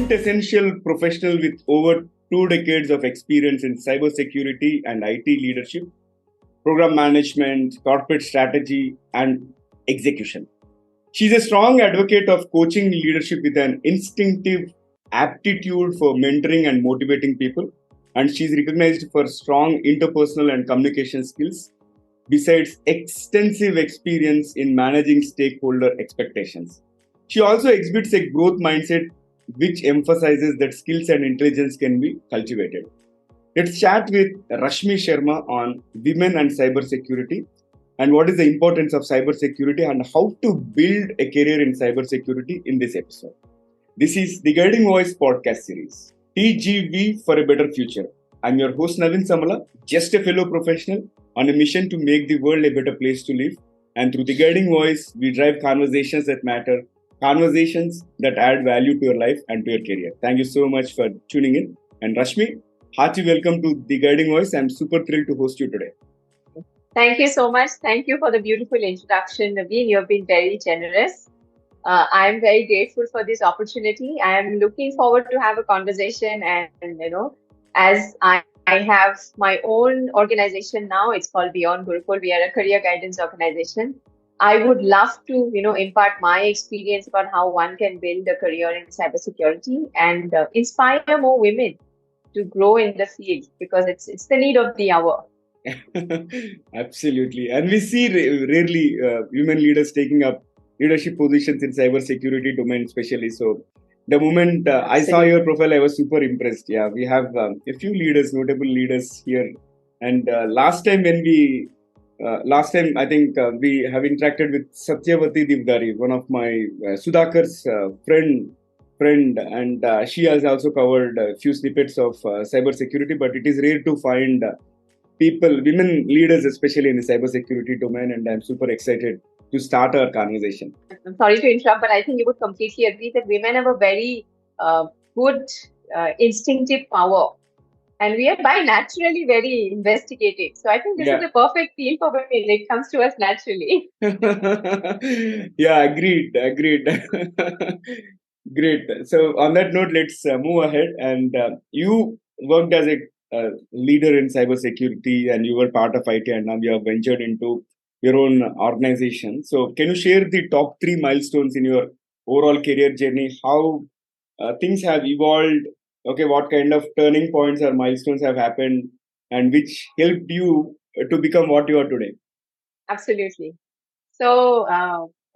quintessential professional with over 2 decades of experience in cybersecurity and IT leadership, program management, corporate strategy, and execution. She's a strong advocate of coaching leadership with an instinctive aptitude for mentoring and motivating people. And she's recognized for strong interpersonal and communication skills, besides extensive experience in managing stakeholder expectations. She also exhibits a growth mindset which emphasizes that skills and intelligence can be cultivated. Let's chat with Rashmi Sharma on women and cybersecurity and what is the importance of cybersecurity and how to build a career in cybersecurity in this episode. This is the Guiding Voice podcast series, TGV for a Better Future. I'm your host Navin Samala, just a fellow professional on a mission to make the world a better place to live. And through the Guiding Voice, we drive conversations that matter, conversations that add value to your life and to your career. Thank you so much for tuning in. And Rashmi, hearty welcome to the Guiding Voice. I'm super thrilled to host you today. Thank you so much. Thank you for the beautiful introduction, Naveen. You've been very generous. I'm very grateful for this opportunity. I am looking forward to have a conversation and as I have my own organization now, it's called Beyond Gurukul. We are a career guidance organization. I would love to, impart my experience about how one can build a career in cybersecurity and inspire more women to grow in the field because it's the need of the hour. Absolutely. And we see rarely women leaders taking up leadership positions in cybersecurity domain especially. So the moment I saw your profile, I was super impressed. Yeah, we have a few leaders, notable leaders here. And last time I think we have interacted with Satyavati Divdari, one of my Sudhakar's friend, and she has also covered a few snippets of cybersecurity, but it is rare to find women leaders, especially in the cybersecurity domain, and I'm super excited to start our conversation. I'm sorry to interrupt, but I think you would completely agree that women have a very good instinctive power. And we are by naturally very investigative. So I think this is a perfect field for women. It comes to us naturally. Yeah, agreed. Great. So on that note, let's move ahead. And you worked as a leader in cybersecurity and you were part of IT and now you have ventured into your own organization. So can you share the top 3 milestones in your overall career journey? How things have evolved? Okay, what kind of turning points or milestones have happened and which helped you to become what you are today? Absolutely. So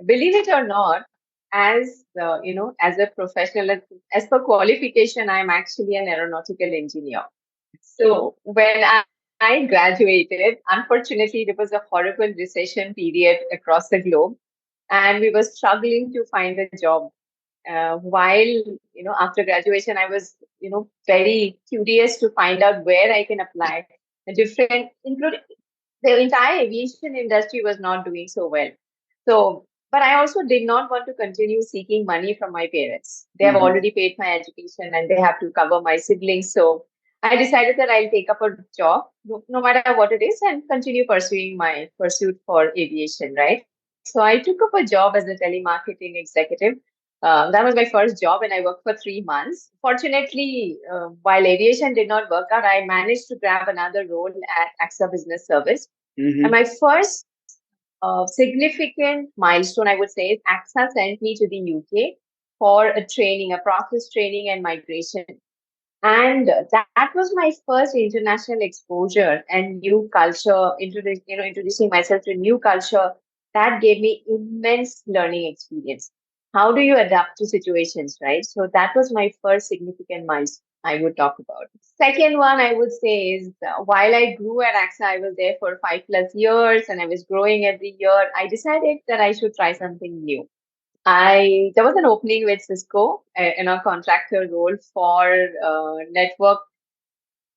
believe it or not, as a professional, as per qualification, I'm actually an aeronautical engineer. So when I graduated, unfortunately, there was a horrible recession period across the globe, and we were struggling to find a job. While after graduation, I was very curious to find out where I can apply. Including the entire aviation industry was not doing so well. So, but I also did not want to continue seeking money from my parents. They have already paid my education and they have to cover my siblings. So I decided that I'll take up a job, no matter what it is, and continue pursuing my pursuit for aviation, right? So I took up a job as a telemarketing executive. That was my first job and I worked for 3 months. Fortunately, while aviation did not work out, I managed to grab another role at AXA Business Service. And my first significant milestone, I would say, is AXA sent me to the UK for a process training and migration. And that was my first international exposure and new culture, introducing myself to new culture. That gave me immense learning experience. How do you adapt to situations, right? So that was my first significant milestone I would talk about. Second one I would say is while I grew at AXA, I was there for 5+ years and I was growing every year. I decided that I should try something new. There was an opening with Cisco in a contractor role for network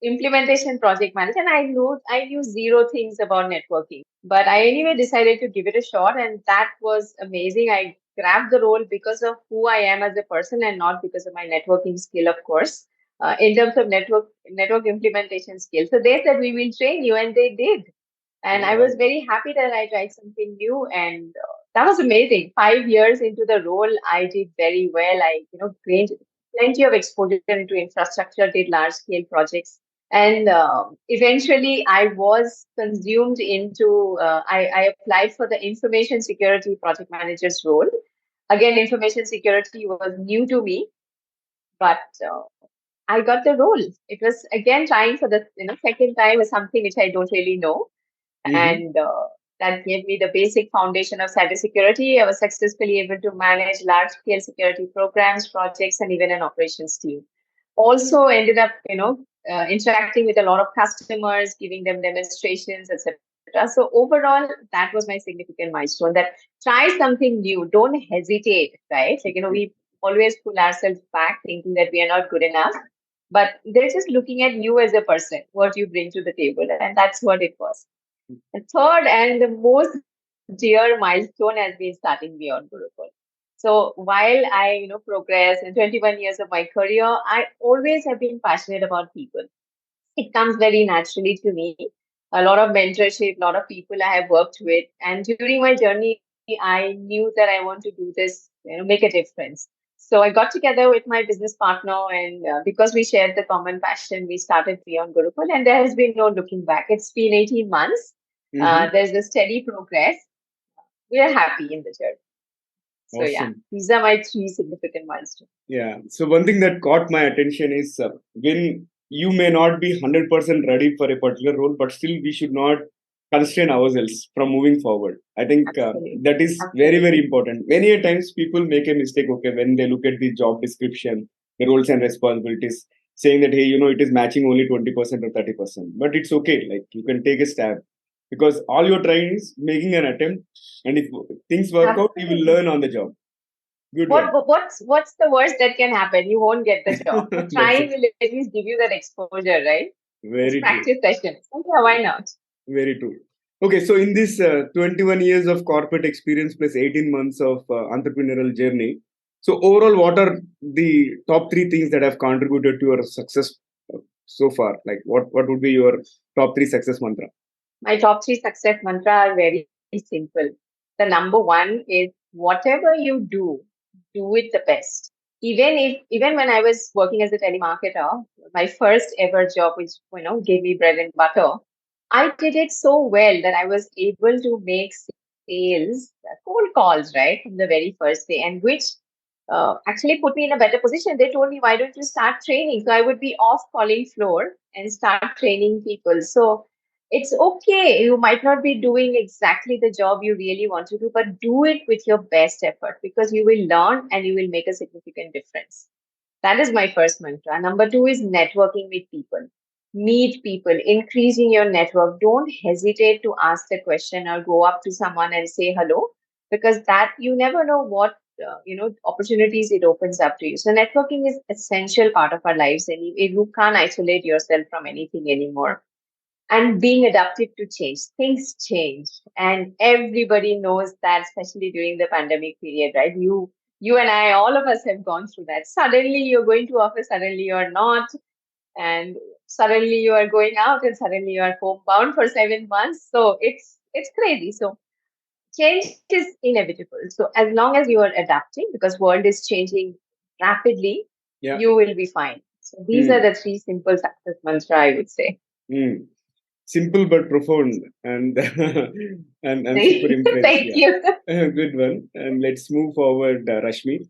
implementation project manager, and I knew zero things about networking, but I anyway decided to give it a shot, and that was amazing. I grabbed the role because of who I am as a person and not because of my networking skill, of course. In terms of network implementation skills, so they said we will train you, and they did, and I was very happy that I tried something new, and that was amazing. 5 years into the role, I did very well. I gained plenty of exposure into infrastructure, did large scale projects. And eventually, I was consumed into, I applied for the information security project manager's role. Again, information security was new to me, but I got the role. It was again trying for the second time is something which I don't really know, Mm-hmm. and that gave me the basic foundation of cybersecurity. I was successfully able to manage large scale security programs, projects, and even an operations team. Also ended up, interacting with a lot of customers, giving them demonstrations, etc. So overall, that was my significant milestone. That try something new, don't hesitate, right? Like we always pull ourselves back, thinking that we are not good enough, but they're just looking at you as a person, what you bring to the table, and that's what it was. The third and the most dear milestone has been starting Beyond Gurukul. So while I, progress in 21 years of my career, I always have been passionate about people. It comes very naturally to me. A lot of mentorship, a lot of people I have worked with, and during my journey, I knew that I want to do this, make a difference. So I got together with my business partner, and because we shared the common passion, we started Beyond Gurukul, and there has been no looking back. It's been 18 months. Mm-hmm. There's a steady progress. We are happy in the journey. So yeah, Awesome. these are my three significant milestones. Yeah. So one thing that caught my attention is when you may not be 100% ready for a particular role, but still we should not constrain ourselves from moving forward. I think Absolutely. that is very, very Absolutely. important. Many a times people make a mistake, okay, when they look at the job description, the roles and responsibilities, saying that, hey, it is matching only 20% or 30%. But it's okay. Like you can take a stab because all you're trying is making an attempt. And if things work out, you will Absolutely. learn on the job. Good one. What's the worst that can happen? You won't get the job. But That's trying it. will at least give you that exposure, right? It's Very true. practice sessions. So yeah, why not? Very true. Okay, so in this 21 years of corporate experience plus 18 months of entrepreneurial journey, so overall, what are the top three things that have contributed to your success so far? Like, what would be your top three success mantra? My top three success mantra are very simple. The number one is whatever you do it the best. Even when I was working as a telemarketer, my first ever job, which gave me bread and butter, I did it so well that I was able to make sales, cold calls, right, from the very first day, and which actually put me in a better position. They told me, why don't you start training? So I would be off calling floor and start training people. So it's okay. You might not be doing exactly the job you really want to do, but do it with your best effort because you will learn and you will make a significant difference. That is my first mantra. Number two is networking with people. Meet people, increasing your network. Don't hesitate to ask the question or go up to someone and say hello because that you never know what opportunities it opens up to you. So networking is essential part of our lives, and you can't isolate yourself from anything anymore. And being adaptive to change. Things change, and everybody knows that, especially during the pandemic period, right? You and I, all of us have gone through that. Suddenly you're going to office, suddenly you're not, and suddenly you are going out, and suddenly you are homebound for 7 months. So it's crazy. So change is inevitable. So as long as you are adapting, because world is changing rapidly, Yeah. you will be fine. So these are Hmm. the three simple success mantra I would say. Hmm. Simple but profound and and super impressed. Thank Yeah. you. Good one. And let's move forward, Rashmi.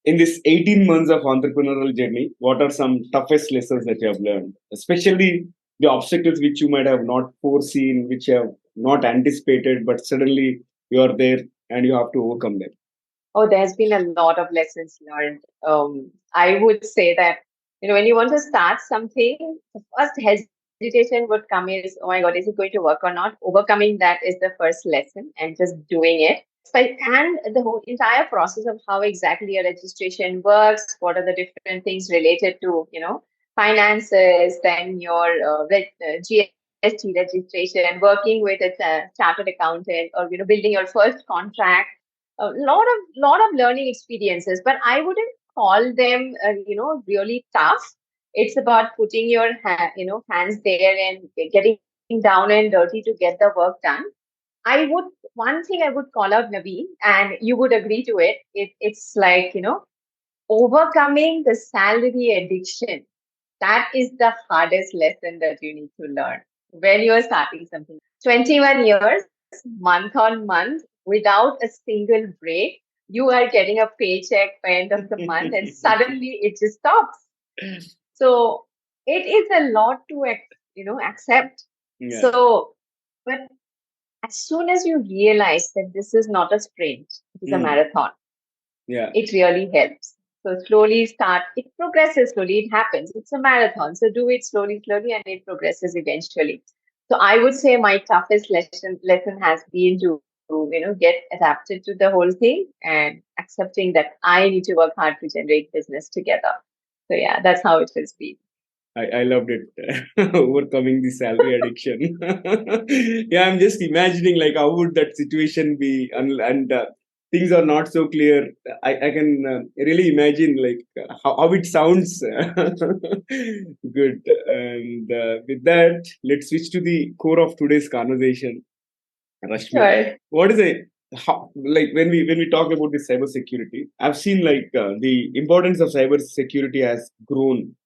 In this 18 months of entrepreneurial journey, what are some toughest lessons that you have learned? Especially the obstacles which you might have not foreseen, which you have not anticipated, but suddenly you are there and you have to overcome them. Oh, there's been a lot of lessons learned. I would say that, when you want to start something, the first hesitation would come is, oh my God, is it going to work or not? Overcoming that is the first lesson and just doing it. And the whole entire process of how exactly a registration works, what are the different things related to, finances, then your GST registration, working with a chartered accountant, or, building your first contract, a lot of learning experiences, but I wouldn't call them really tough. It's about putting your hands there and getting down and dirty to get the work done. I would One thing I would call out, Naveen, and you would agree to it, it's like overcoming the salary addiction, that is the hardest lesson that you need to learn when you're starting something. 21 years, month on month, without a single break, you are getting a paycheck by end of the month, and suddenly it just stops. So it is a lot to accept. Yeah. So, but as soon as you realize that this is not a sprint, it is a marathon, Yeah. it really helps. So slowly start, it progresses slowly, it happens. It's a marathon. So do it slowly, slowly, and it progresses eventually. So I would say my toughest lesson has been to get adapted to the whole thing and accepting that I need to work hard to generate business together. So yeah, that's how it has been. I loved it. Overcoming the salary addiction. Yeah, I'm just imagining like how would that situation be, and things are not so clear. I can really imagine like how it sounds. Good. And with that, let's switch to the core of today's conversation. Rashmi, Sure. what is it? How, like when we talk about the cyber security, I've seen like the importance of cyber security has grown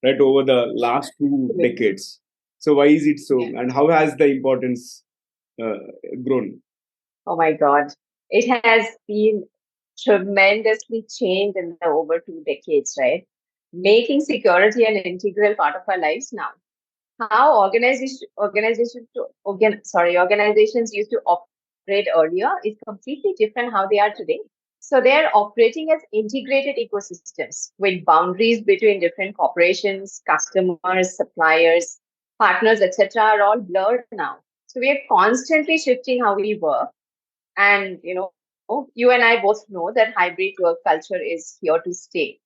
right over the last 2 decades. So why is it so, Yeah. and how has the importance uh, grown? Oh my God. It has been tremendously changed in the over 2 decades, right? Making security an integral part of our lives now. How organizations used to operate earlier is completely different how they are today. So they're operating as integrated ecosystems with boundaries between different corporations, customers, suppliers, partners, etc. are all blurred now. So we are constantly shifting how we work. And you and I both know that hybrid work culture is here to stay.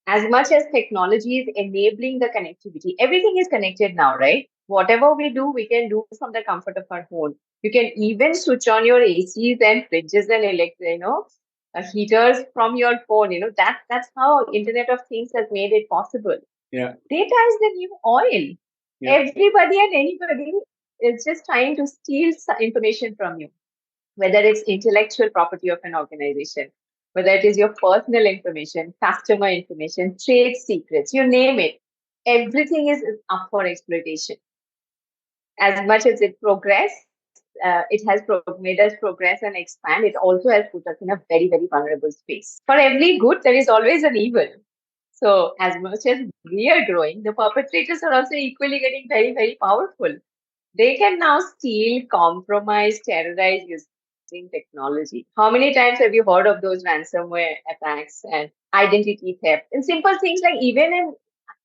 As much as technology is enabling the connectivity, everything is connected now, right? Whatever we do, we can do from the comfort of our home. You can even switch on your ACs and fridges and heaters from your phone. That's how Internet of Things has made it possible. Yeah. Data is the new oil. Yeah. Everybody and anybody is just trying to steal information from you, whether it's intellectual property of an organization, whether it is your personal information, customer information, trade secrets, you name it. Everything is up for exploitation. As much as it has made us progress and expand, it also has put us in a very, very vulnerable space. For every good, there is always an evil. So, as much as we are growing, the perpetrators are also equally getting very, very powerful. They can now steal, compromise, terrorize using technology. How many times have you heard of those ransomware attacks and identity theft? And simple things like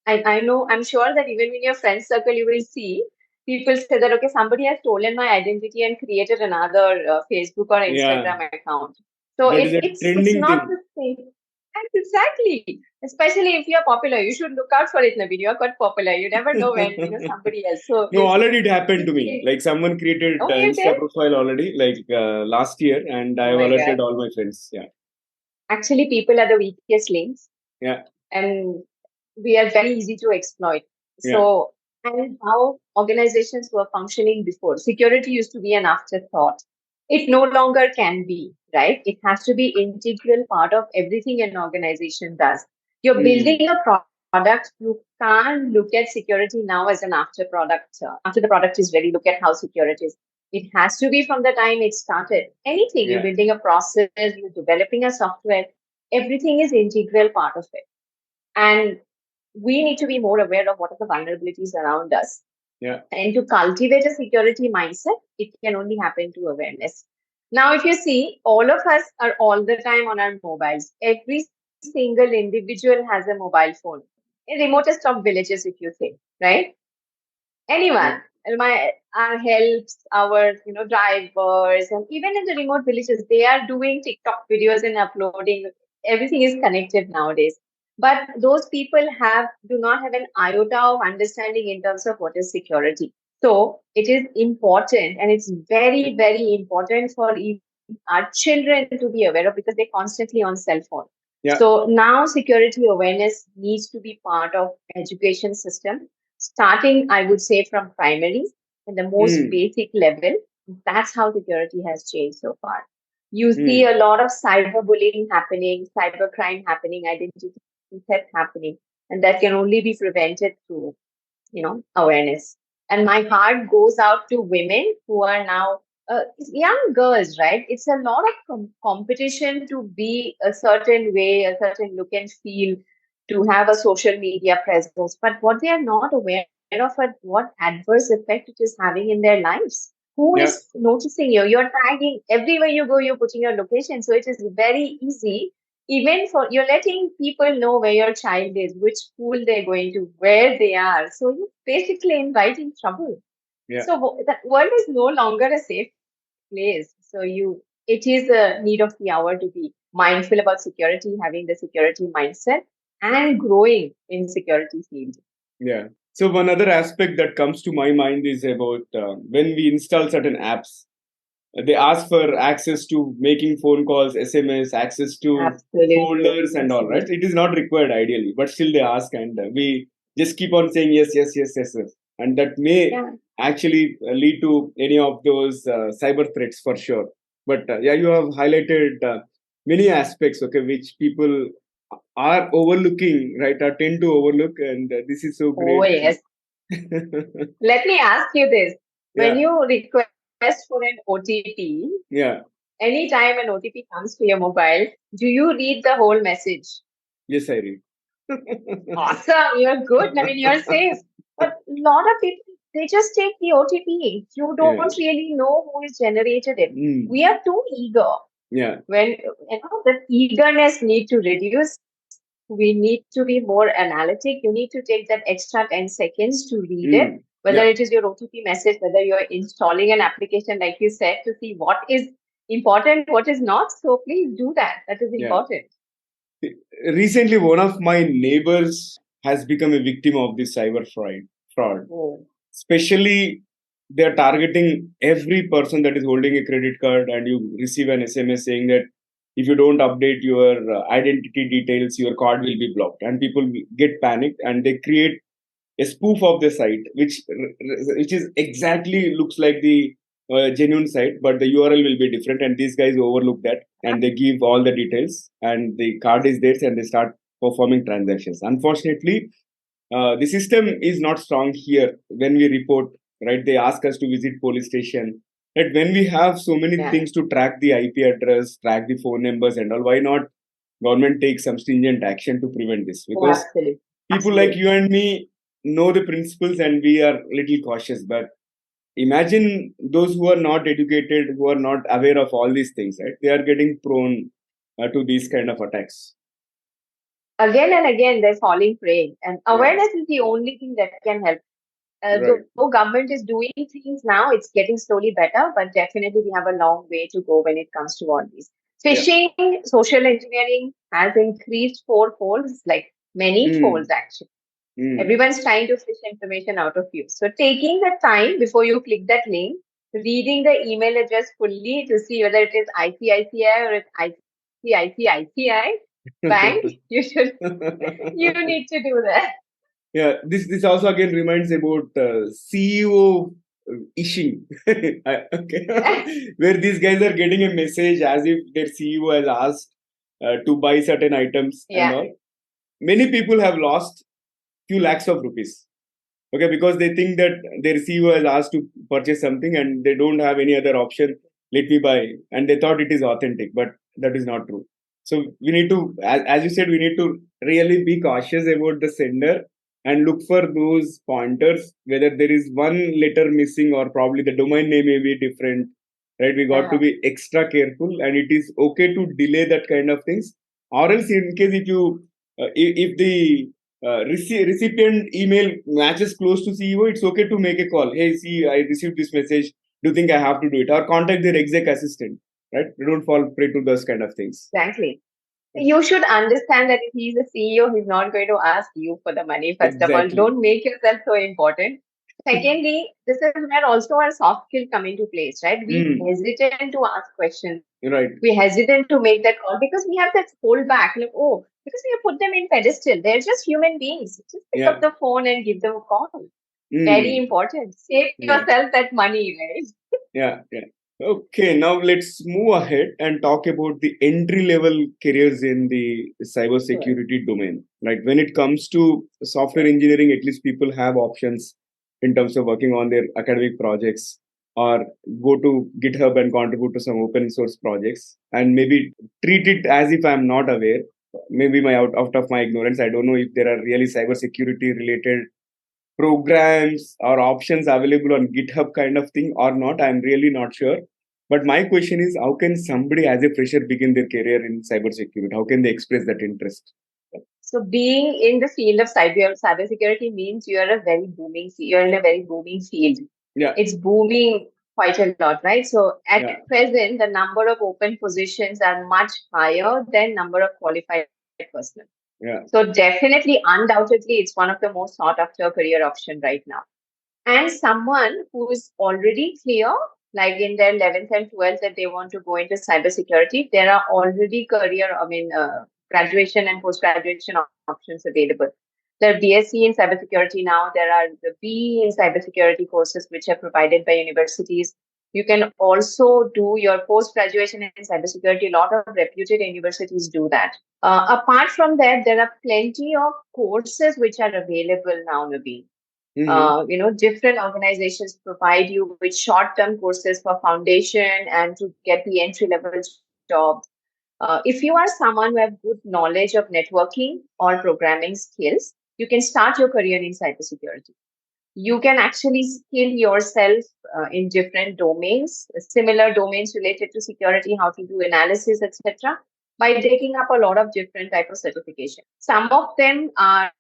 I know, I'm sure that even in your friend circle, you will see people say that, okay, somebody has stolen my identity and created another Facebook or Yeah. Instagram account. So That is a it's trending not thing. the same. And exactly. Especially if you're popular, you should look out for it, Naveen. You're quite popular. You never know when somebody else. So No, already it happened to me. you Like someone created oh, you Insta did? profile already, like last year, and I Oh have my alerted God. all my friends. Yeah. Actually, people are the weakest links, Yeah. and we are very easy to exploit. Yeah. So, and how organizations were functioning before. Security used to be an afterthought. It no longer can be, right? It has to be integral part of everything an organization does. You're Mm. building a product, you can't look at security now as an after product. After the product is ready, look at how secure it is. It has to be from the time it started. Anything, you're Yeah. building a process, you're developing a software, everything is integral part of it. And we need to be more aware of what are the vulnerabilities around us. Yeah. And to cultivate a security mindset, it can only happen through awareness. Now, if you see, all of us are all the time on our mobiles. Every single individual has a mobile phone. In remotest of villages, if you say, right? Yeah. Anyone. And our helps, our drivers, and even in the remote villages, they are doing TikTok videos and uploading. Everything is connected nowadays. But those people do not have an iota of understanding in terms of what is security. So it is important, and it's very, very important for our children to be aware of, because they're constantly on cell phone. Yeah. So now security awareness needs to be part of education system, starting, I would say, from primary and the most Mm. basic level. That's how security has changed so far. You see a lot of cyberbullying happening, cybercrime happening, identity theft happening, and that can only be prevented through, awareness. And my heart goes out to women who are now young girls, right? It's a lot of competition to be a certain way, a certain look and feel, to have a social media presence. But what they are not aware of are what adverse effect it is having in their lives. Who Yeah. is noticing you? You're tagging everywhere you go, you're putting your location. So it is very easy, even for you're letting people know where your child is, which school they're going to, where they are. So you're basically inviting trouble. Yeah. So the world is no longer a safe place. So it is a need of the hour to be mindful about security, having the security mindset, and growing in security field. Yeah. So one other aspect that comes to my mind is about when we install certain apps, they ask for access to making phone calls, SMS, access to Absolutely, folders and all, right? absolutely. It is not required ideally, but still they ask, and we just keep on saying yes, yes, yes, yes, yes. And that may Yeah. actually lead to any of those cyber threats for sure. But yeah, you have highlighted many aspects, okay, which people are overlooking, right, or tend to overlook, and this is so Oh great. yes. Let me ask you this: when Yeah, you request for an OTP, yeah, anytime an OTP comes to your mobile, do you read the whole message? yes, I read. Awesome, you're good. I mean, you're safe. But a lot of people, they just take the OTP. You Yeah. don't really know who is generated it. Mm. We are too eager. Yeah. When the eagerness need to reduce, we need to be more analytic. You need to take that extra 10 seconds to read it, Mm. whether Yeah. it is your OTP message, whether you're installing an application, like you said, to see what is important, what is not. So please do that. That is Yeah. important. Recently, one of my neighbors has become a victim of this cyber fraud. Oh. Especially, they are targeting every person that is holding a credit card, and you receive an SMS saying that if you don't update your identity details, your card will be blocked. And people get panicked, and they create a spoof of the site, which is exactly looks like the genuine site, but the URL will be different. And these guys overlook that, and they give all the details, and the card is theirs, and they start performing transactions. Unfortunately, the system is not strong here. When we report, right, they ask us to visit police station. Right, when we have so many Yeah. things to track the IP address, track the phone numbers, and all, why not government take some stringent action to prevent this? Oh, Because absolutely. people like you and me know the principles, and we are little cautious. But imagine those who are not educated, who are not aware of all these things, right? They are getting prone to these kind of attacks. Again and again, they're falling prey. And Yeah, awareness is the only thing that can help. right. Though government is doing things now, it's getting slowly better, but definitely we have a long way to go when it comes to all these. Yeah. Phishing, social engineering has increased fourfolds, like many folds Mm, actually. mm. Everyone's trying to fish information out of you. So taking the time before you click that link, reading the email address fully to see whether it is ICICI or it's ICICI bank, you need to do that. Yeah, this also again reminds about CEO ishing, okay, where these guys are getting a message as if their CEO has asked to buy certain items and Yeah. all. Many people have lost few lakhs of rupees, okay, because they think that their CEO has asked to purchase something and they don't have any other option. Let me buy, and they thought it is authentic, but that is not true. So we need to, as you said, we need to really be cautious about the sender and look for those pointers, whether there is one letter missing or probably the domain name may be different, right? We got to Yeah. be extra careful, and it is okay to delay that kind of things. Or else, in case if you, if the recipient email matches close to CEO, it's okay to make a call. Hey, see, I received this message. Do you think I have to do it? Or contact their exec assistant, right? They don't fall prey to those kind of things. Exactly. You should understand that if he's a CEO, he's not going to ask you for the money, first of all. Exactly. Don't make yourself so important. Secondly, this is where also our soft skill come into place, right? We Mm, hesitant to ask questions. right. We hesitant to make that call because we have that hold back. Like, oh, because we have put them in pedestal. They're just human beings. Just pick Yeah. up the phone and give them a call. Very Mm, important. Save yeah. yourself that money, right? Yeah. Yeah. Okay, now let's move ahead and talk about the entry level careers in the Sure. cybersecurity domain. Right, when it comes to software engineering, at least people have options in terms of working on their academic projects or go to GitHub and contribute to some open source projects and maybe treat it as if I'm not aware. Maybe out of my ignorance, I don't know if there are really cybersecurity related programs or options available on GitHub kind of thing or not. I'm really not sure. But my question is, how can somebody as a fresher begin their career in cybersecurity? How can they express that interest? So being in the field of cybersecurity means you're in a very booming field. Yeah, It's booming quite a lot, right? So at yeah, present, the number of open positions are much higher than number of qualified personnel. yeah. So definitely, undoubtedly, it's one of the most sought after career option right now. And someone who is already clear, like in their 11th and 12th, that they want to go into cybersecurity, there are already graduation and post graduation options available. There are BSc in cybersecurity now. There are the BE in cybersecurity courses which are provided by universities. You can also do your post graduation in cybersecurity. A lot of reputed universities do that. Apart from that, there are plenty of courses which are available now, Naveen. Mm-hmm. Different organizations provide you with short-term courses for foundation and to get the entry-level job. If you are someone who have good knowledge of networking or programming skills, you can start your career in cybersecurity. You can actually skill yourself in different domains, similar domains related to security, how to do analysis, etc., by taking up a lot of different type of certification. Some of them are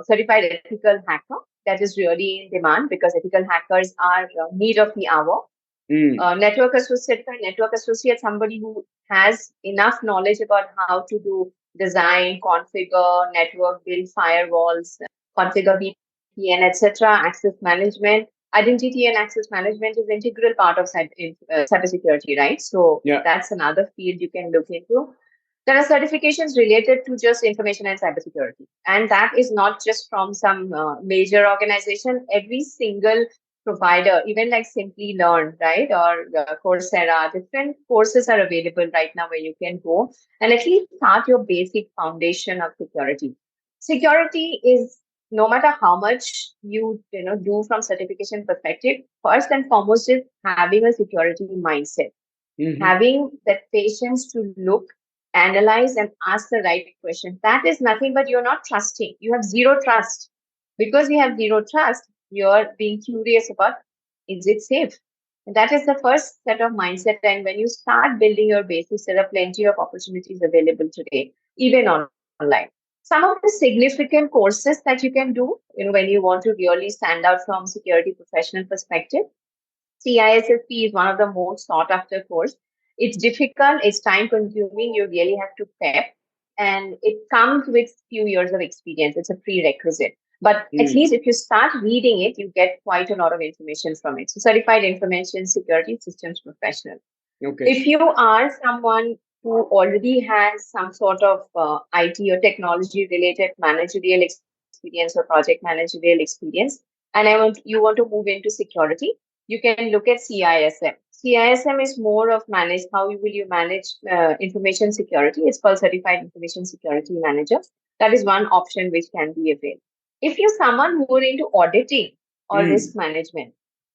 certified ethical hacker. That is really in demand because ethical hackers are need of the hour. Mm. Network associate, somebody who has enough knowledge about how to do design, configure, network, build firewalls, configure VPN, etc. Access management, identity and access management is integral part of cybersecurity, right? So Yeah. that's another field you can look into. There are certifications related to just information and cybersecurity, and that is not just from some major organization. Every single provider, even like Simply Learn, right, or Coursera, different courses are available right now where you can go and at least start your basic foundation of security. Security is no matter how much you do from certification perspective, first and foremost is having a security mindset, Mm-hmm. having that patience to look, analyze, and ask the right question. That is nothing but you're not trusting. You have zero trust. Because you have zero trust, you're being curious about, is it safe? And that is the first set of mindset. And when you start building your basis, there are plenty of opportunities available today, even online. Some of the significant courses that you can do, when you want to really stand out from security professional perspective, CISSP is one of the most sought after course. It's difficult, it's time consuming, you really have to prep, and it comes with few years of experience. It's a prerequisite. But at Mm. least if you start reading it, you get quite a lot of information from it. So certified information security systems professional. Okay. If you are someone who already has some sort of IT or technology related managerial experience or project managerial experience, and you want to move into security, you can look at CISM. CISM is more of manage how will you manage information security. It's called Certified Information Security Manager. That is one option which can be available. If you're someone who are into auditing or risk Mm. management,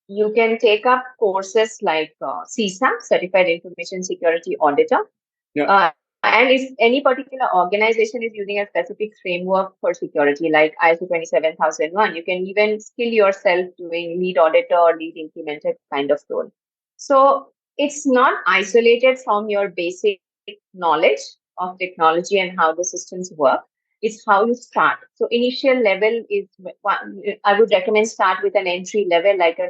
you can take up courses like CISA, Certified Information Security Auditor. Yeah. And if any particular organization is using a specific framework for security, like ISO 27001, you can even skill yourself doing lead auditor or lead implementer kind of role. So it's not isolated from your basic knowledge of technology and how the systems work. It's how you start. So initial level is I would recommend start with an entry level like a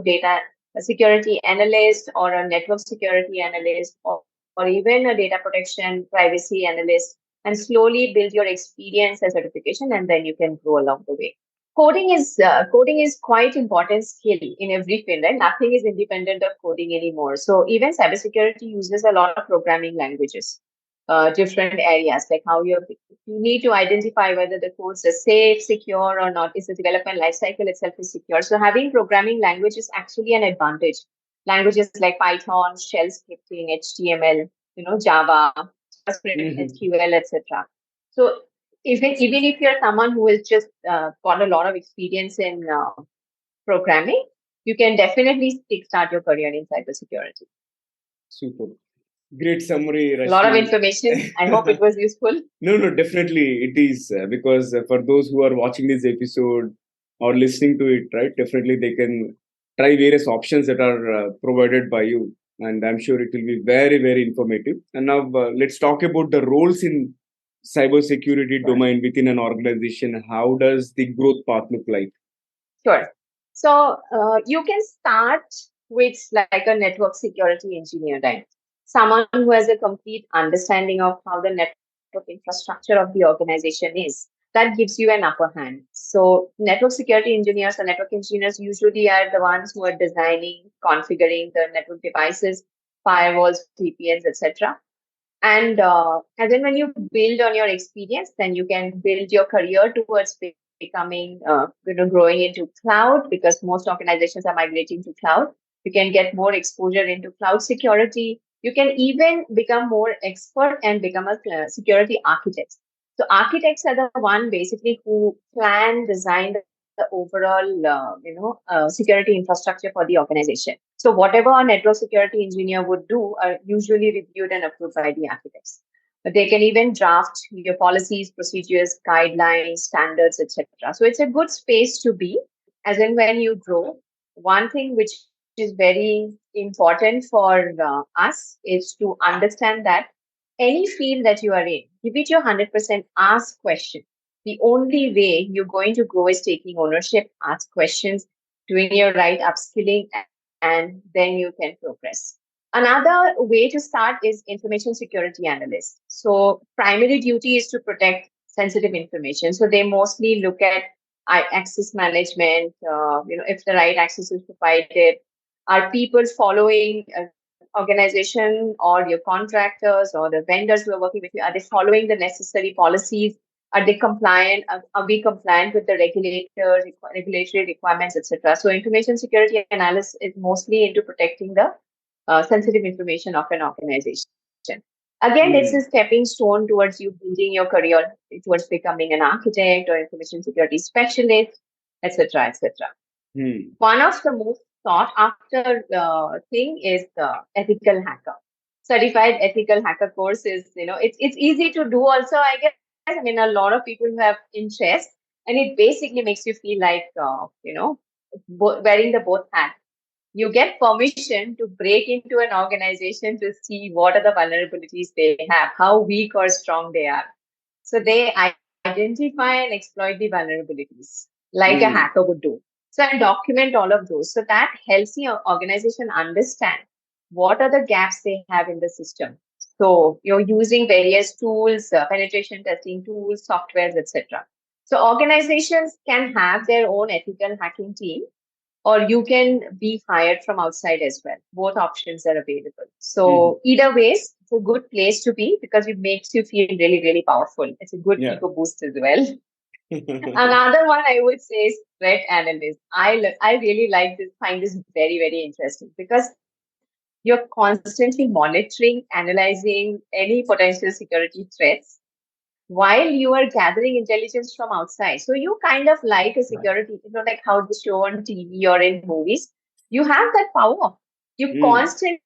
data a security analyst or a network security analyst or even a data protection privacy analyst, and slowly build your experience and certification, and then you can grow along the way. Coding is quite important skill in every field, and nothing is independent of coding anymore. So even cybersecurity uses a lot of programming languages, different areas like how you need to identify whether the codes are safe, secure, or not. Is the development lifecycle itself is secure? So having programming language is actually an advantage. languages like Python, shell scripting, HTML, Java, JavaScript, Mhm. SQL, etc. So even if you're someone who has just got a lot of experience in programming, you can definitely kickstart your career in cybersecurity. Super. Great summary, A lot of Rashmi. information. I hope it was useful. No, no, definitely it is because for those who are watching this episode or listening to it, right, definitely they can try various options that are provided by you, and I'm sure it will be very, very informative. And now let's talk about the roles in cybersecurity Sure. domain within an organization. How does the growth path look like? Sure. So you can start with like a network security engineer, right? Someone who has a complete understanding of how the network infrastructure of the organization is. That gives you an upper hand. So network security engineers or network engineers usually are the ones who are designing, configuring the network devices, firewalls, VPNs, etc. And then when you build on your experience, then you can build your career towards becoming, growing into cloud, because most organizations are migrating to cloud. You can get more exposure into cloud security. You can even become more expert and become a security architect. So architects are the one basically who plan, design the overall, security infrastructure for the organization. So whatever a network security engineer would do are usually reviewed and approved by the architects. But they can even draft your policies, procedures, guidelines, standards, etc. So it's a good space to be, as in when you grow. One thing which is very important for us is to understand that any field that you are in, give it your 100%, ask questions. The only way you're going to grow is taking ownership, ask questions, doing your right upskilling, and then you can progress. Another way to start is information security analyst. So primary duty is to protect sensitive information. So they mostly look at access management, if the right access is provided, are people following organization or your contractors or the vendors who are working with you, are they following the necessary policies? Are they compliant? Are we compliant with the regulatory requirements, etc.? So information security analysis is mostly into protecting the sensitive information of an organization. Again, it's a Hmm. stepping stone towards you building your career towards becoming an architect or information security specialist, etc., etc. Hmm. One of the most sought after thing is the ethical hacker. Certified ethical hacker course is, it's easy to do also, I guess. I mean, a lot of people who have interest, and it basically makes you feel like, wearing the both hats. You get permission to break into an organization to see what are the vulnerabilities they have, how weak or strong they are. So they identify and exploit the vulnerabilities like a hacker Hmm. would do. So and document all of those. So that helps the organization understand what are the gaps they have in the system. So you're using various tools, penetration testing tools, softwares, etc. So organizations can have their own ethical hacking team, or you can be hired from outside as well. Both options are available. Hmm. So either ways, it's a good place to be because it makes you feel really, really powerful. It's a good Yeah. ego boost as well. Another one I would say is threat analyst. I really like this, find this very, very interesting because you're constantly monitoring, analyzing any potential security threats while you are gathering intelligence from outside. So you kind of like a security, like how they show on TV or in movies. You have that power. You Hmm. constantly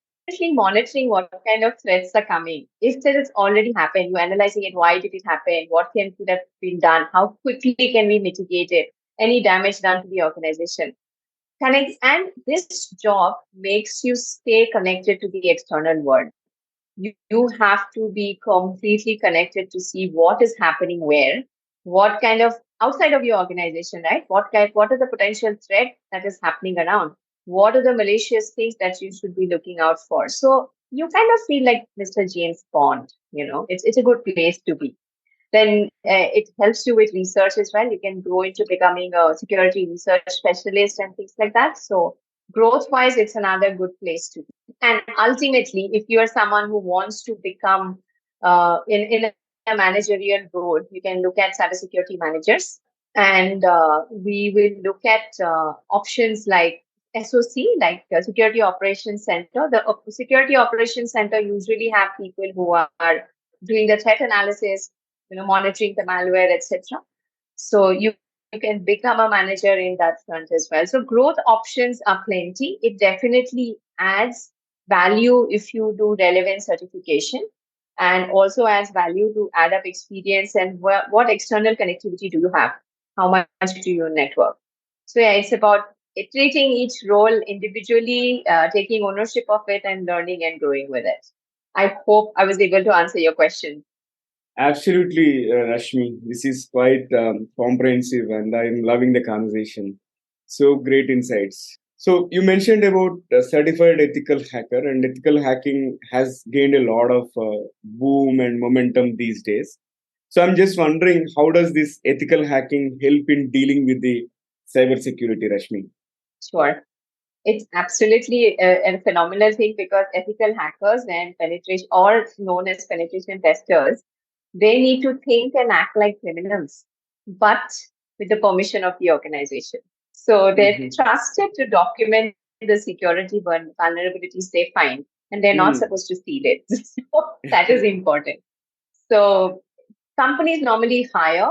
monitoring what kind of threats are coming. If there is already happened, you analyzing it. Why did it happen? What can could have been done? How quickly can we mitigate it? Any damage done to the organization? Connect, and this job makes you stay connected to the external world. You have to be completely connected to see what is happening where, what kind of outside of your organization, right? What are the potential threat that is happening around? What are the malicious things that you should be looking out for? So you kind of feel like Mr. James Bond. It's a good place to be. Then it helps you with research as well. You can grow into becoming a security research specialist and things like that. So growth wise, it's another good place to be. And ultimately, if you are someone who wants to become in a managerial role, you can look at cybersecurity managers, and we will look at options like SOC, like Security Operations Center. The Security Operations Center usually have people who are doing the threat analysis, monitoring the malware, etc. So you can become a manager in that front as well. So growth options are plenty. It definitely adds value if you do relevant certification, and also adds value to add up experience and what external connectivity do you have? How much do you network? So yeah, it's about treating each role individually, taking ownership of it and learning and growing with it. I hope I was able to answer your question. Absolutely, Rashmi. This is quite comprehensive, and I'm loving the conversation. So great insights. So you mentioned about certified ethical hacker, and ethical hacking has gained a lot of boom and momentum these days. So I'm just wondering, how does this ethical hacking help in dealing with the cybersecurity, Rashmi? Sure. It's absolutely a phenomenal thing because ethical hackers and penetration, or known as penetration testers, they need to think and act like criminals, but with the permission of the organization. So they're Mm-hmm. trusted to document the security vulnerabilities they find, and they're not Mm. supposed to steal it. So that is important. So companies normally hire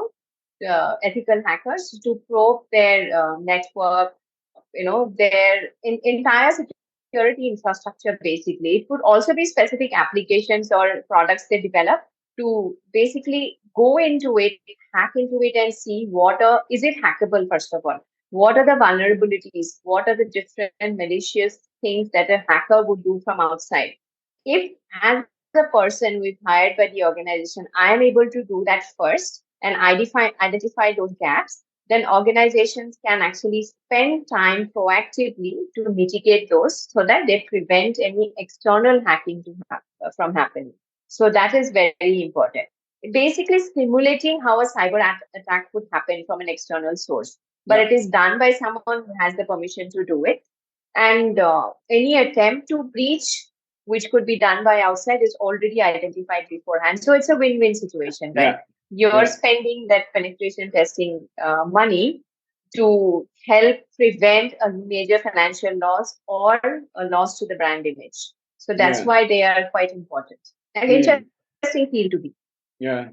ethical hackers to probe their network, their entire security infrastructure. Basically, it could also be specific applications or products they develop to basically go into it, hack into it, and see what is it hackable. First of all, what are the vulnerabilities, what are the different malicious things that a hacker would do from outside. If, as a person who is hired by the organization, I am able to do that first and identify those gaps, then organizations can actually spend time proactively to mitigate those so that they prevent any external hacking from happening. So that is very important. Basically, simulating how a attack would happen from an external source, but Yeah. it is done by someone who has the permission to do it. And any attempt to breach, which could be done by outside, is already identified beforehand. So it's a win-win situation, right? Yeah. You're Yeah. spending that penetration testing money to help prevent a major financial loss or a loss to the brand image. So that's Yeah. why they are quite important. An Mm. interesting field to be. Yeah.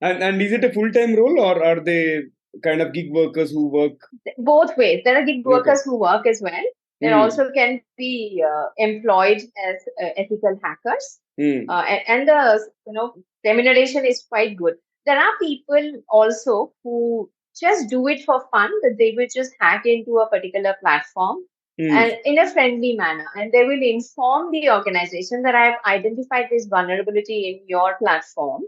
And is it a full time role, or are they kind of gig workers who work? Both ways. There are gig Okay. workers who work as well. There Mm. also can be employed as ethical hackers, Mm. and the remuneration is quite good. There are people also who just do it for fun, that they will just hack into a particular platform Mm. and in a friendly manner, and they will inform the organization that I've identified this vulnerability in your platform.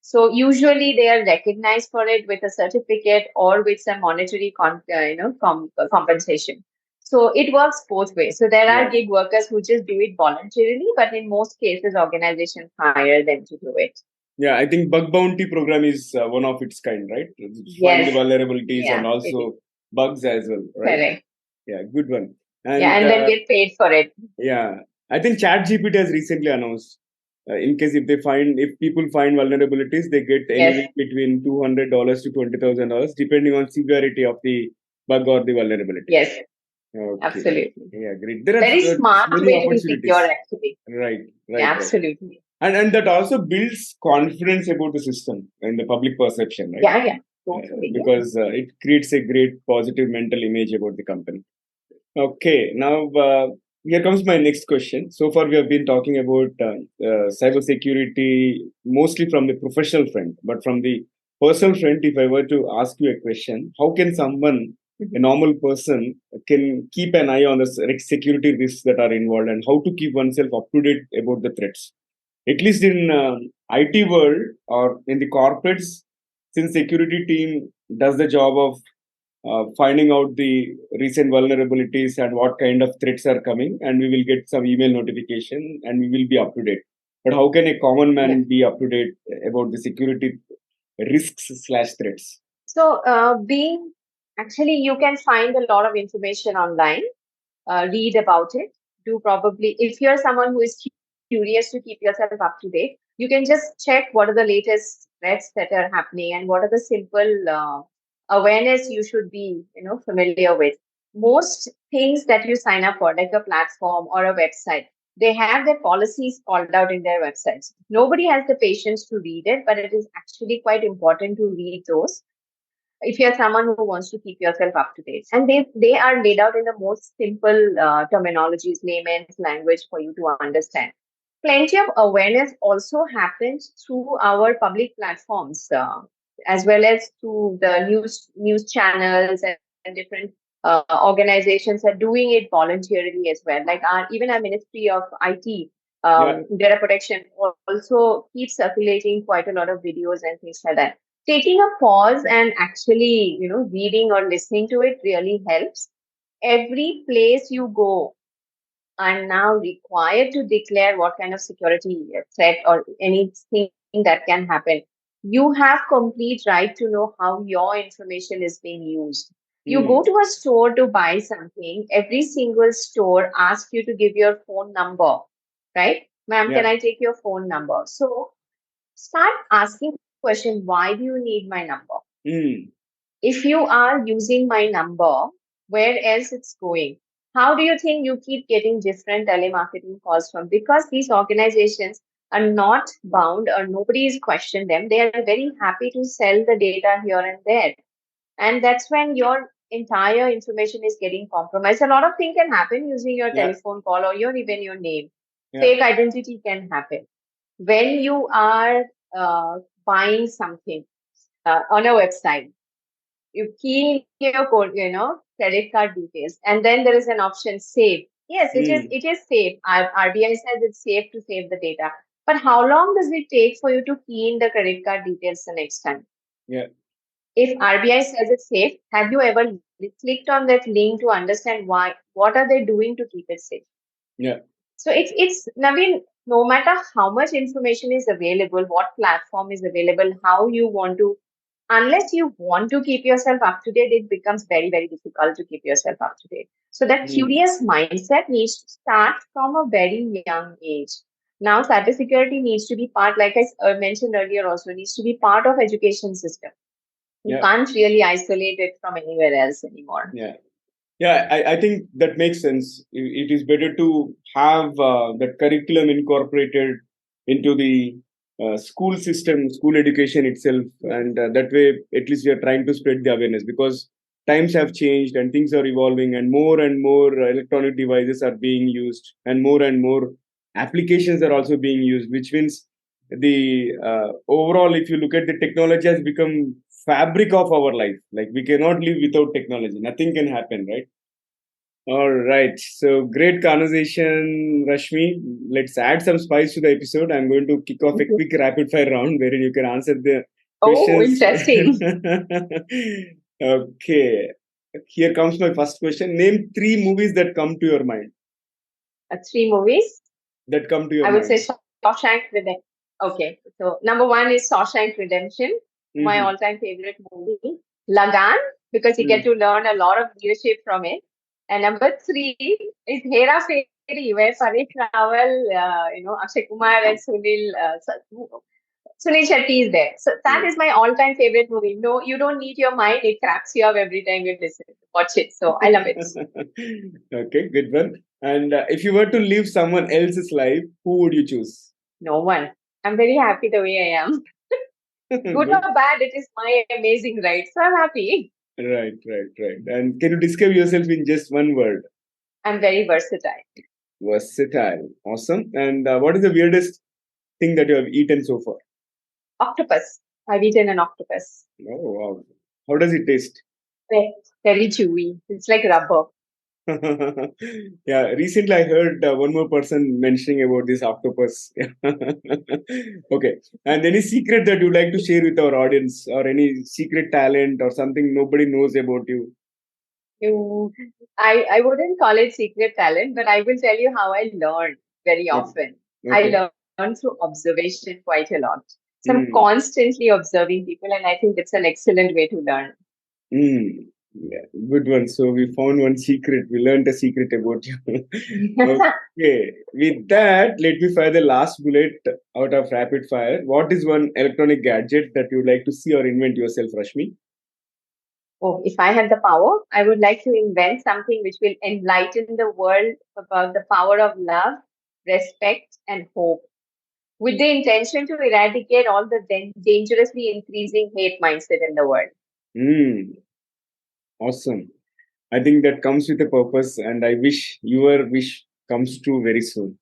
So usually they are recognized for it with a certificate or with some monetary compensation. So it works both ways. So there are Yeah. gig workers who just do it voluntarily, but in most cases, organizations hire them to do it. Yeah. I think bug bounty program is one of its kind, right? Find the Yes. vulnerabilities and Yeah, it is also bugs as well, right? correct. Yeah. Good one. Yeah, And and then get paid for it. yeah, I think ChatGPT has recently announced. In case if people find vulnerabilities, they get Yes. anywhere between $200 to $20,000, depending on severity of the bug or the vulnerability. Yes. Okay. Absolutely. Yeah, great. There are Very smart many way to be secure, opportunities. actually. Right, Yeah, right, right. absolutely. And that also builds confidence about the system and the public perception, right? Yeah, yeah, totally. Yeah. Because it creates a great positive mental image about the company. Okay, now here comes my next question. So far, we have been talking about cybersecurity mostly from the professional front, but from the personal front, if I were to ask you a question, how can someone, a normal person, can keep an eye on the security risks that are involved, and how to keep oneself up to date about the threats? At least in IT world or in the corporates, since security team does the job of finding out the recent vulnerabilities and what kind of threats are coming, and we will get some email notification and we will be up to date. But how can a common Yeah. man be up to date about the security risks slash threats? So, being actually, you can find a lot of information online, read about it. Do probably, if you're someone who is curious to keep yourself up to date, you can just check what are the latest threats that are happening and what are the simple awareness you should be, familiar with. most things that you sign up for, like a platform or a website, they have their policies called out in their websites. Nobody has the patience to read it, but it is actually quite important to read those if you're someone who wants to keep yourself up to date. And they are laid out in the most simple terminologies, layman's language for you to understand. Plenty of awareness also happens through our public platforms, as well as through the news channels and different organizations are doing it voluntarily as well. Like even our Ministry of IT, Yeah. data protection also keeps circulating quite a lot of videos and things like that. Taking a pause and actually, reading or listening to it really helps. Every place you go are now required to declare what kind of security threat or anything that can happen. You have complete right to know how your information is being used. You go to a store to buy something, every single store asks you to give your phone number, right? Ma'am, can Yeah. I take your phone number? So start asking question, why do you need my number? Mm. If you are using my number, where else it's going? How do you think you keep getting different telemarketing calls from? Because these organizations are not bound or nobody is questioning them. They are very happy to sell the data here and there. And that's when your entire information is getting compromised. A lot of things can happen using your Yeah. telephone call or even your name. Yeah. Fake identity can happen. When you are buying something on a website, you key in your code, credit card details, and then there is an option save. Yes, it is. Mm. It is safe. RBI says it's safe to save the data, but how long does it take for you to key in the credit card details the next time? Yeah. If RBI says it's safe, have you ever clicked on that link to understand why? What are they doing to keep it safe? Yeah. So it's Naveen. No matter how much information is available, what platform is available, how you want to, unless you want to keep yourself up to date, it becomes very, very difficult to keep yourself up to date. So that Mm. curious mindset needs to start from a very young age. Now, cybersecurity needs to be part, like I mentioned earlier, also needs to be part of education system. You Yeah. can't really isolate it from anywhere else anymore. Yeah. Yeah, I think that makes sense. It is better to have that curriculum incorporated into the school system, school education itself, and that way, at least we are trying to spread the awareness because times have changed and things are evolving, and more electronic devices are being used, and more applications are also being used, which means the overall, if you look at the technology, has become fabric of our life. Like we cannot live without technology. Nothing can happen, right? All right. So great conversation, Rashmi. Let's add some spice to the episode. I'm going to kick off a quick rapid fire round wherein you can answer the Oh, questions. interesting. Okay. Here comes my first question. Name three movies that come to your mind. Three movies. That come to your I would say mind. Shawshank Redemption. Okay, so number one is Shawshank Redemption, my Mm-hmm. all-time favorite movie. Lagan, because you get Mm. to learn a lot of leadership from it. And number three is Hera Fairy, where Paresh Rawal, Akshay Kumar and Sunil Shetty is there. So that Yeah. is my all-time favorite movie. No, you don't need your mind; it cracks you up every time you listen, watch it. So I love it. Okay, good one. And if you were to live someone else's life, who would you choose? No one. I'm very happy the way I am. Good Good. or bad, it is my amazing ride. So I'm happy. Right. And can you describe yourself in just one word? I'm very versatile. Versatile. Awesome. And what is the weirdest thing that you have eaten so far? Octopus. I've eaten an octopus. Oh, wow. How does it taste? Very, very chewy. It's like rubber. Yeah, recently I heard one more person mentioning about this octopus. Okay. And any secret that you'd like to share with our audience, or any secret talent or something nobody knows about you? You, I wouldn't call it secret talent, but I will tell you how I learned very Okay. often. I Okay. learned through observation quite a lot. So I'm Mm. constantly observing people, and I think it's an excellent way to learn. Mm. Yeah, good one. So we found one secret. We learned a secret about you. Okay. With that, let me fire the last bullet out of rapid fire. What is one electronic gadget that you'd like to see or invent yourself, Rashmi? Oh, if I had the power, I would like to invent something which will enlighten the world about the power of love, respect, and hope, with the intention to eradicate all the dangerously increasing hate mindset in the world. Hmm, awesome. I think that comes with a purpose, and I wish your wish comes true very soon.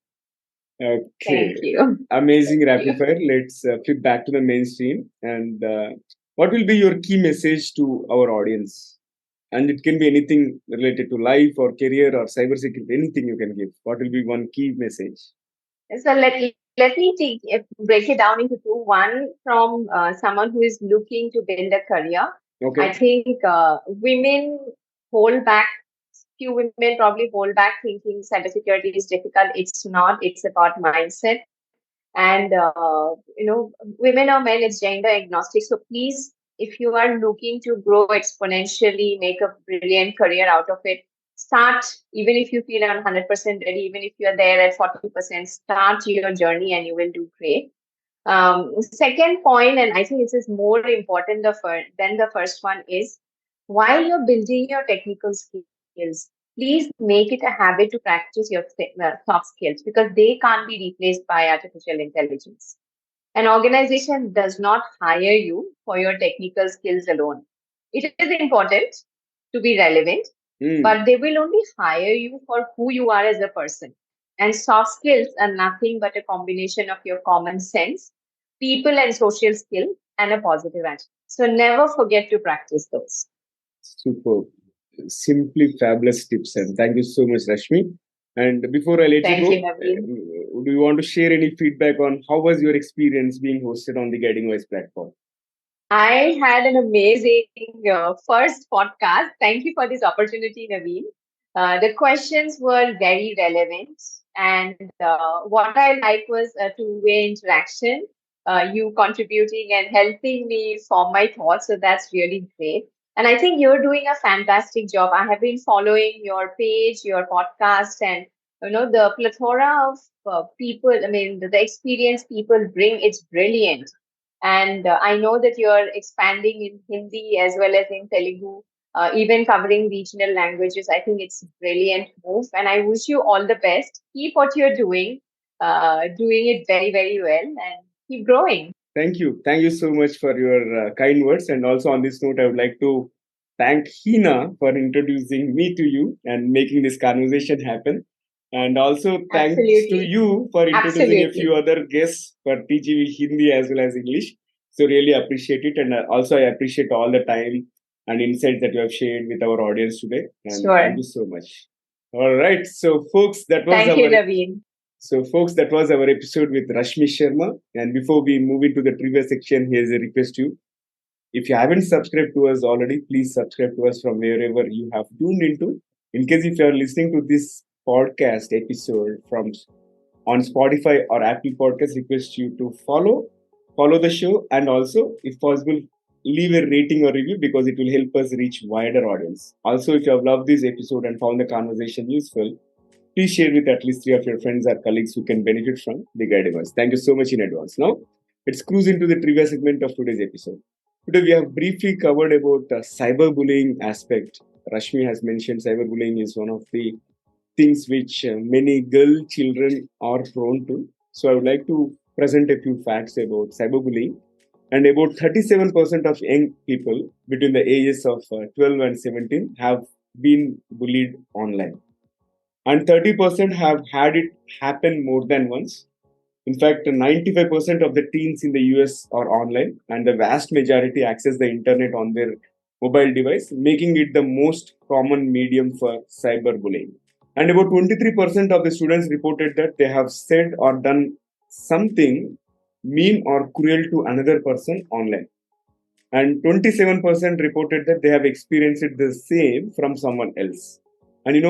Thank Okay, you. amazing Thank rapid you. fire. Let's flip back to the mainstream. And what will be your key message to our audience? And it can be anything related to life or career or cybersecurity, anything you can give. What will be one key message? So let me break it down into two. One from someone who is looking to build a career. I Okay. think women hold back. Few women probably hold back thinking cybersecurity is difficult. It's not. It's about mindset. And women or men, it's gender agnostic. So please, if you are looking to grow exponentially, make a brilliant career out of it, start. Even if you feel 100% ready, even if you're there at 40%, start your journey and you will do great. Second point, and I think this is more important than the first one, is while you're building your technical skills, please make it a habit to practice your soft skills, because they can't be replaced by artificial intelligence. An organization does not hire you for your technical skills alone. It is important to be relevant, Hmm. but they will only hire you for who you are as a person. And soft skills are nothing but a combination of your common sense, people and social skill, and a positive attitude. So never forget to practice those. Super. Simply fabulous tips. And thank you so much, Rashmi. And before I let you Thank you, go, Naveen. do you want to share any feedback on how was your experience being hosted on the Guiding Voice platform? I had an amazing first podcast. Thank you for this opportunity, Naveen. The questions were very relevant, and what I like was a two-way interaction. You contributing and helping me form my thoughts, so that's really great. And I think you're doing a fantastic job. I have been following your page, your podcast, and the plethora of people. I mean, the experience people bring. It's brilliant, and I know that you're expanding in Hindi as well as in Telugu, even covering regional languages. I think it's a brilliant move. And I wish you all the best. Keep what you're doing it very, very well, and keep growing. Thank you. Thank you so much for your kind words. And also on this note, I would like to thank Hina for introducing me to you and making this conversation happen. And also thanks to Absolutely. you for introducing a few Absolutely. other guests for teaching me Hindi as well as English. So really appreciate it. And also I appreciate all the time and insights that you have shared with our audience today. And thank Sure. you so much. All right. So folks, Thank you, Naveen. folks, that was our episode with Rashmi Sharma. And before we move into the trivia section, here's a request to you. If you haven't subscribed to us already, please subscribe to us from wherever you have tuned into. In case if you are listening to this podcast episode from on Spotify or Apple Podcasts, request you to follow the show, and also, if possible, leave a rating or review because it will help us reach wider audience. Also, if you have loved this episode and found the conversation useful, please share with at least three of your friends or colleagues who can benefit from the guidance. Thank you so much in advance. Now, let's cruise into the trivia segment of today's episode. Today, we have briefly covered about the cyberbullying aspect. Rashmi has mentioned cyberbullying is one of the things which many girl children are prone to. So, I would like to present a few facts about cyberbullying. And about 37% of young people between the ages of 12 and 17 have been bullied online, and 30% have had it happen more than once. In fact, 95% of the teens in the US are online, and the vast majority access the internet on their mobile device, making it the most common medium for cyberbullying. And about 23% of the students reported that they have said or done something mean or cruel to another person online. And 27% reported that they have experienced the same from someone else. And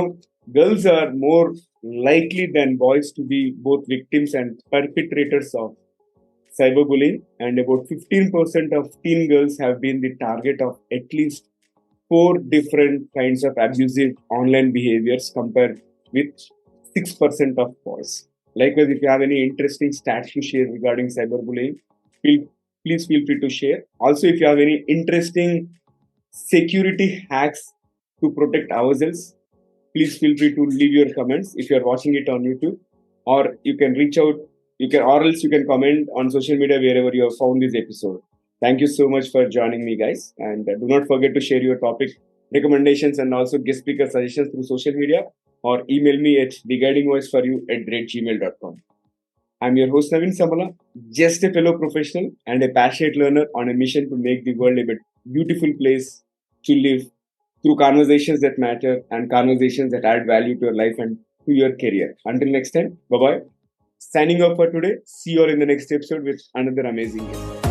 girls are more likely than boys to be both victims and perpetrators of cyberbullying, and about 15% of teen girls have been the target of at least four different kinds of abusive online behaviors compared with 6% of boys. Likewise, if you have any interesting stats to share regarding cyberbullying, feel, please feel free to share. Also, if you have any interesting security hacks to protect ourselves, please feel free to leave your comments if you are watching it on YouTube, or you can reach out, or else you can comment on social media wherever you have found this episode. Thank you so much for joining me, guys. And do not forget to share your topic recommendations and also guest speaker suggestions through social media, or email me at theguidingvoiceforyou@gmail.com. I'm your host Naveen Samala, just a fellow professional and a passionate learner on a mission to make the world a beautiful place to live through conversations that matter and conversations that add value to your life and to your career. Until next time, bye bye. Signing off for today. See you all in the next episode with another amazing guest.